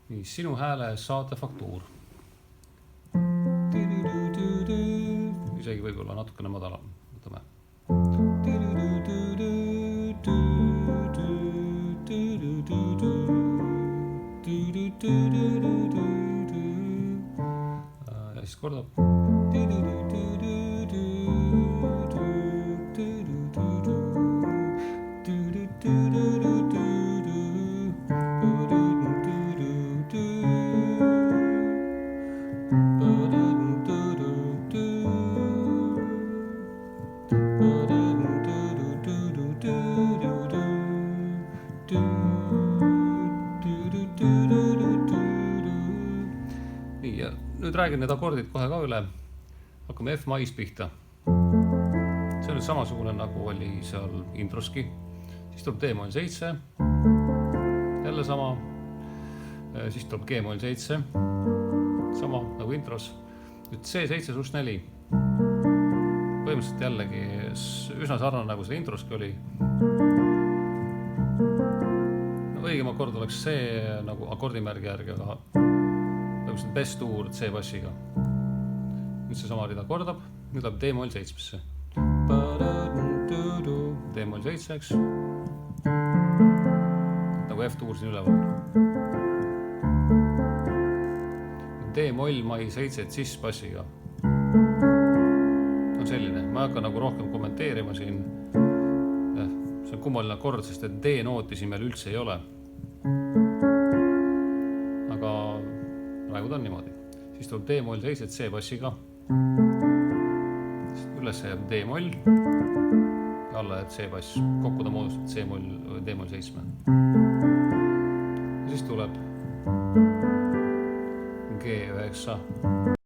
Nii, sinu hääle saatefaktuur. Isegi võib-olla natukene madalam. Võtame. Ja siis kordab. Nii, ja nüüd räägin need akordid kohe ka üle. Hakkame F-mais pihta. See on nüüd samasugune nagu oli seal introski. Siis tuleb D-moll 7. Jälle sama. Siis tuleb G-moll 7. Sama nagu intros. Nüüd C7 sus 4. Põhimõtteliselt jällegi üsna sarnane nagu see introski oli. Õigem akord oleks see nagu akordimärgi järgi, aga põhimõtteliselt B-tuur C-bassiga. Nüüd see sama rida kordab. Nüüd läheb D-moll 7-sse. D-moll 7, eks. Nagu F-tuur siin üleval. D-moll mai 7 cis-bassiga. On selline. Ma ei hakka nagu rohkem kommenteerima siin. See on kummaline akord, sest et D-nooti siin meil üldse ei ole. Aga praegu ta on niimoodi. Siis tuleb D-moll 7 C-bassiga. Üles jääb D-moll. Ja alla jääb C-bass. Kokku ta moodustab D-moll 7. Ja siis tuleb G9.